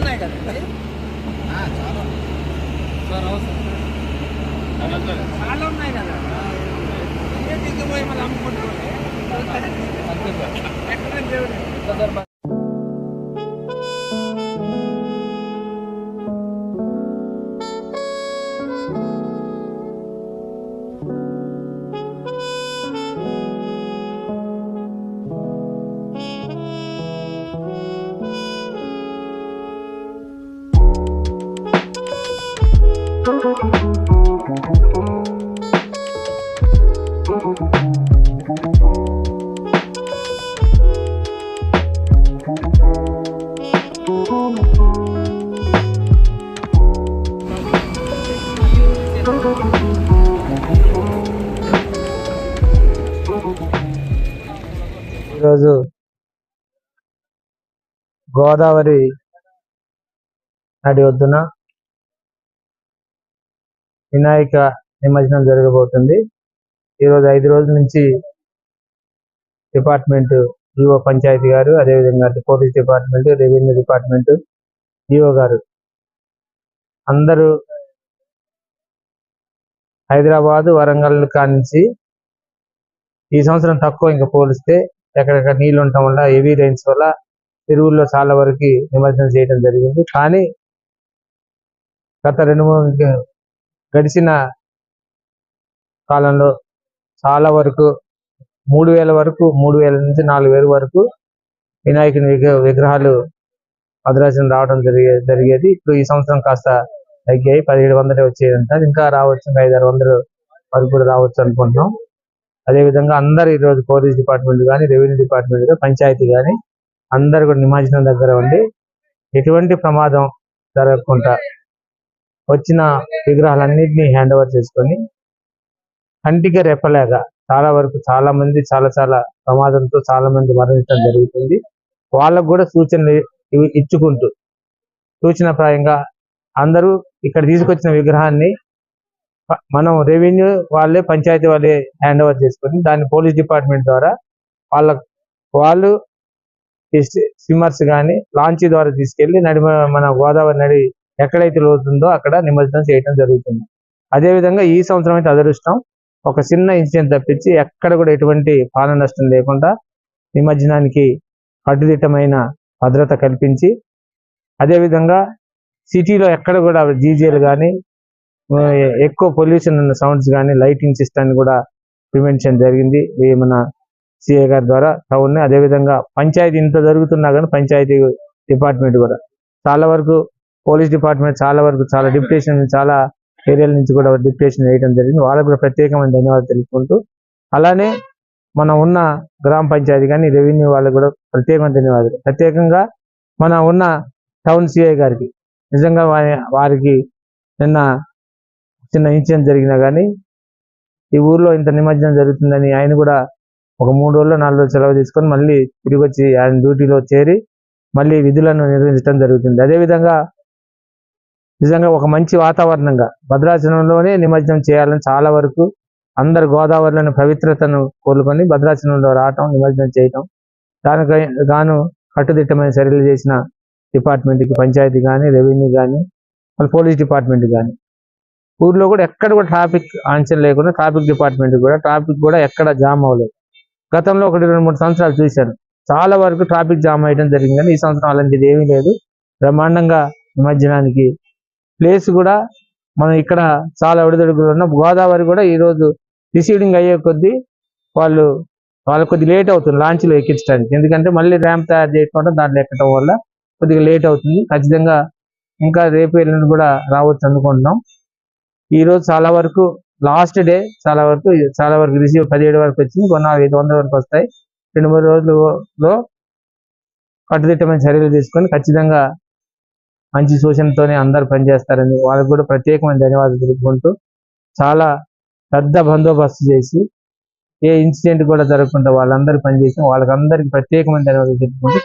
ఉన్నాయి కదండి, చాలా ఉన్నాయి కదా. దిగ్గిపోయి మళ్ళీ అమ్ముకుంటారు ఎక్కడ దేవుడు. ఈరోజు గోదావరి నది ఒడ్డున వినాయక నిమజ్జనం జరగబోతుంది. ఈరోజు 5 రోజుల నుంచి డిపార్ట్మెంట్ ఈఓ పంచాయతీ గారు, అదేవిధంగా police department, revenue department EO గారు అందరూ హైదరాబాద్, వరంగల్ కానించి ఈ సంవత్సరం తక్కువ ఇంకా పోలిస్తే ఎక్కడెక్కడ నీళ్లు ఉండటం వల్ల, హెవీ రైన్స్ వల్ల చెరువుల్లో చాలా వరకు నిమజ్జనం చేయడం జరిగింది. కానీ గత 2-3 గడిచిన కాలంలో చాలా వరకు 3,000 నుంచి 4,000 వరకు వినాయకుని విగ్రహాలు భద్రాచలం రావడం జరిగేది. ఇప్పుడు ఈ సంవత్సరం కాస్త తగ్గాయి, 1,700 వచ్చేదంటారు. ఇంకా రావచ్చు, 500-600 వరకు కూడా రావచ్చు అనుకుంటున్నాం. అదేవిధంగా అందరూ ఈరోజు పోలీస్ డిపార్ట్మెంట్ కానీ, రెవెన్యూ డిపార్ట్మెంట్ కానీ, పంచాయతీ కానీ అందరూ కూడా నిమజ్జనం దగ్గర ఉండి ఎటువంటి ప్రమాదం జరగకుండా వచ్చిన విగ్రహాలన్నింటినీ హ్యాండ్ ఓవర్ చేసుకొని కంటికి రెప్పలేక చాలా మంది చాలా ప్రమాదంతో చాలా మంది మరణించడం జరుగుతుంది. వాళ్ళకు కూడా సూచనలు ఇచ్చుకుంటూ సూచనప్రాయంగా అందరూ ఇక్కడ తీసుకొచ్చిన విగ్రహాన్ని మనం రెవెన్యూ వాళ్ళే, పంచాయతీ వాళ్ళే హ్యాండ్ ఓవర్ చేసుకొని దాన్ని పోలీస్ డిపార్ట్మెంట్ ద్వారా వాళ్ళు స్విమ్మర్స్ కానీ లాంచీ ద్వారా తీసుకెళ్లి మన గోదావరి నది ఎక్కడైతే లోతుందో అక్కడ నిమజ్జనం చేయడం జరుగుతుంది. అదేవిధంగా ఈ సంవత్సరం అయితే అదృష్టం, ఒక చిన్న ఇన్సిడెంట్ తప్పించి ఎక్కడ కూడా ఎటువంటి ప్రాణ నష్టం లేకుండా నిమజ్జనానికి కట్టుదిట్టమైన భద్రత కల్పించి, అదేవిధంగా సిటీలో ఎక్కడ కూడా జీజేలు కానీ, ఎక్కువ పొల్యూషన్ ఉన్న సౌండ్స్ కానీ, లైటింగ్ సిస్టమ్ కూడా ప్రివెన్షన్ జరిగింది మన సిఐ గారి ద్వారా టౌన్. అదేవిధంగా పంచాయతీ ఇంత జరుగుతున్నా కానీ పంచాయతీ డిపార్ట్మెంట్ కూడా చాలా వరకు, పోలీస్ డిపార్ట్మెంట్ చాలా డిప్యుటేషన్, చాలా ఏరియాల నుంచి కూడా డిప్యుటేషన్ వేయడం జరిగింది. వాళ్ళకు కూడా ప్రత్యేకమైన ధన్యవాదాలు తెలుపుకుంటూ, అలానే మనం ఉన్న గ్రామ పంచాయతీ కానీ, రెవెన్యూ వాళ్ళకు కూడా ప్రత్యేకమైన ధన్యవాదాలు. ప్రత్యేకంగా మన ఉన్న టౌన్ సిఐ గారికి నిజంగా వారికి నిన్న చిన్న ఇన్సిడెంట్ జరిగినా కానీ ఈ ఊర్లో ఇంత నిమజ్జనం జరుగుతుందని ఆయన కూడా ఒక 3 రోజులు 4 రోజులు సెలవు తీసుకొని మళ్ళీ తిరిగి వచ్చి ఆయన డ్యూటీలో చేరి మళ్ళీ విధులను నిర్వహించడం జరుగుతుంది. అదేవిధంగా నిజంగా ఒక మంచి వాతావరణంగా భద్రాచలంలోనే నిమజ్జనం చేయాలని చాలా వరకు అందరు గోదావరిలోని పవిత్రతను కోలుకొని భద్రాచలంలో రావటం, నిమజ్జనం చేయటం, దానికి గాను కట్టుదిట్టమైన చర్యలు చేసిన డిపార్ట్మెంట్కి, పంచాయతీ కానీ, రెవెన్యూ కానీ, పోలీస్ డిపార్ట్మెంట్ కానీ, ఊర్లో కూడా ఎక్కడ కూడా ట్రాఫిక్ ఆంక్షలు లేకుండా ట్రాఫిక్ డిపార్ట్మెంట్ కూడా ట్రాఫిక్ కూడా ఎక్కడ జామ్ అవ్వలేదు. గతంలో 1-2-3 సంవత్సరాలు చూశాను, చాలా వరకు ట్రాఫిక్ జామ్ అయ్యడం జరిగింది. కానీ ఈ సంవత్సరం అలాంటిది ఏమీ లేదు. బ్రహ్మాండంగా నిమజ్జనానికి ప్లేస్ కూడా మనం ఇక్కడ చాలా ఒడిదొడుగులు ఉన్న గోదావరి కూడా ఈరోజు రిసీవింగ్ అయ్యే కొద్దీ వాళ్ళ కొద్ది లేట్ అవుతుంది లాంచ్లో ఎక్కించడానికి. ఎందుకంటే మళ్ళీ ర్యాంప్ తయారు చేయకుండా దాంట్లో ఎక్కడం వల్ల కొద్దిగా లేట్ అవుతుంది. ఖచ్చితంగా ఇంకా రేపు ఎల్లుండి కూడా రావచ్చు అనుకుంటున్నాం. ఈరోజు చాలా వరకు లాస్ట్ డే చాలా వరకు రిసీవ్ 17 వరకు వచ్చింది, 500 వరకు వస్తాయి. 2-3 రోజుల్లో కట్టుదిట్టమైన చర్యలు తీసుకొని ఖచ్చితంగా మంచి సూచనతోనే అందరూ పనిచేస్తారని వాళ్ళకు కూడా ప్రత్యేకమైన ధన్యవాదాలు తెలుపుకుంటూ, చాలా పెద్ద బందోబస్తు చేసి ఏ ఇన్సిడెంట్ కూడా జరగకుండా వాళ్ళందరూ పనిచేసి వాళ్ళకందరికీ ప్రత్యేకమైన ధన్యవాదాలు తెలుపుకుంటూ